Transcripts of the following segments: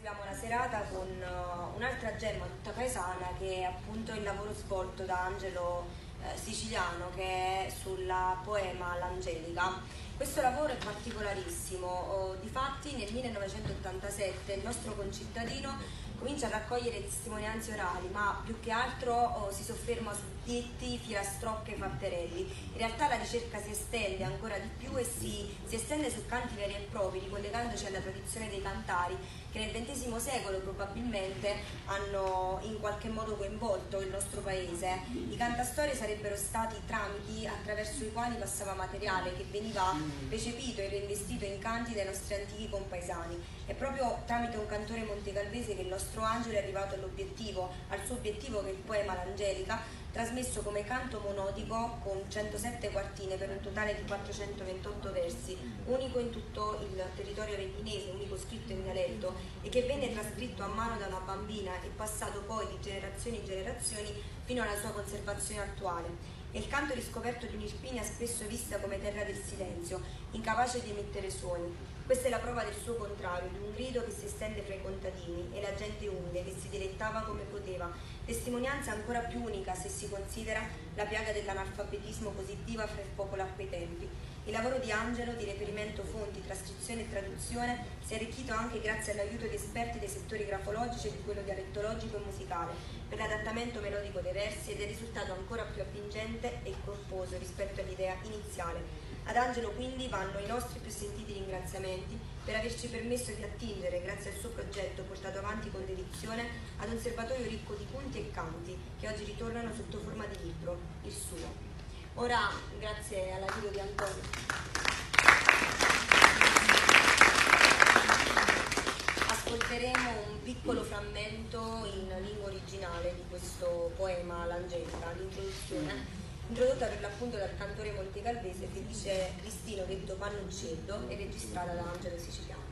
apriamo la serata con un'altra gemma tutta paesana, che è appunto il lavoro svolto da Angelo Siciliano, che è sulla poema L'Angelica. Questo lavoro è particolarissimo, difatti nel 1987 il nostro concittadino comincia a raccogliere testimonianze orali, ma più che altro si sofferma su detti, filastrocche e fatterelli. In realtà la ricerca si estende ancora di più e si estende su canti veri e propri, ricollegandoci alla tradizione dei cantari, che nel XX secolo probabilmente hanno in qualche modo coinvolto il nostro paese. I cantastorie sarebbero stati tramiti attraverso i quali passava materiale che veniva recepito e reinvestito in canti dai nostri antichi compaesani. È proprio tramite un cantore montecalvese che il nostro Angelo è arrivato al suo obiettivo, che è il poema L'Angelica, trasmesso come canto monodico con 107 quartine per un totale di 428 versi, unico in tutto il territorio avellinese, unico scritto in dialetto, e che venne trascritto a mano da una bambina e passato poi di generazioni in generazioni fino alla sua conservazione attuale. È il canto riscoperto di un'Irpinia spesso vista come terra del silenzio, incapace di emettere suoni. Questa è la prova del suo contrario, di un grido che si estende fra i contadini e la gente umile che si dilettava come poteva, testimonianza ancora più unica se si considera la piaga dell'analfabetismo così viva fra il popolo a quei tempi. Il lavoro di Angelo, di reperimento fonti, trascrizione e traduzione, si è arricchito anche grazie all'aiuto di esperti dei settori grafologici e di quello dialettologico e musicale, per l'adattamento melodico dei versi, ed è risultato ancora più avvincente e corposo rispetto all'idea iniziale. Ad Angelo quindi vanno i nostri più sentiti ringraziamenti per averci permesso di attingere, grazie al suo progetto portato avanti con dedizione, ad un serbatoio ricco di punti e canti che oggi ritornano sotto forma di libro, il suo. Ora, grazie all'aiuto di Antonio, ascolteremo un piccolo frammento in lingua originale di questo poema L'Angelica, l'introduzione, introdotta per l'appunto dal cantore montecalvese Felice Cristino, detto Pannuccello, e registrata da Angelo Siciliano.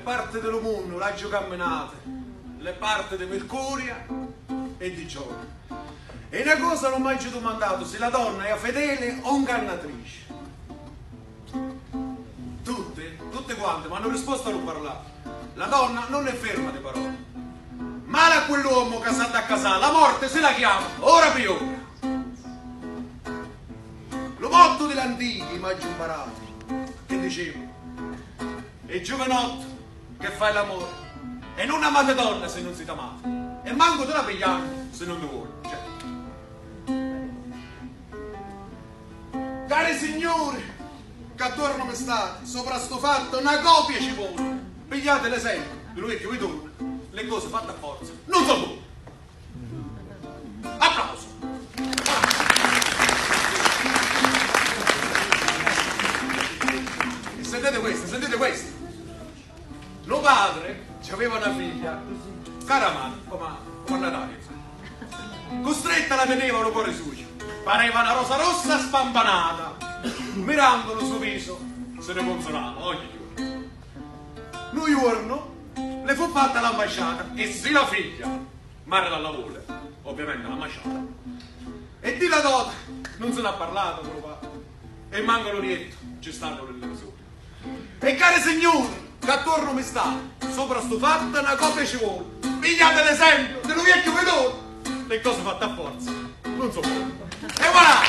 Parte dello mondo l'ho camminate, le parti di Mercuria e di Giove. E una cosa non mi hai domandato, se la donna è fedele o ingannatrice. Tutte quante mi hanno risposto a non parlare. La donna non è ferma di parole. Male a quell'uomo casato a casa, la morte se la chiama, ora per ora. Lo motto degli antichi mi ha imparato, che diceva, è giovenotto che fai l'amore, e non amate donna se non siete amate, e manco te la pigliate se non ti vuole. Cari signori che attorno mi state, sopra sto fatto una copia ci vuole, pigliate l'esempio di lui che vi torna, le cose fatte a forza non sono buone. Applauso. E sentite questo. Lo padre aveva una figlia, caramata, come Natale. Costretta la teneva un cuore suo. Pareva una rosa rossa spampanata. Mirando il suo viso, se ne consolava ogni giorno. Un giorno le fu fatta l'ambasciata e se la figlia, madre dalla lavoro, ovviamente l'ambasciata, E di la dote non se ne ha parlato, quello padre. E manca l'orietto, ci stanno le loro sole. E cari signori, che attorno mi sta, sopra sto fatto una copia ci vuole. Pigliate l'esempio dello vecchio vedore. Le cose fatte a forza non so come. E voilà!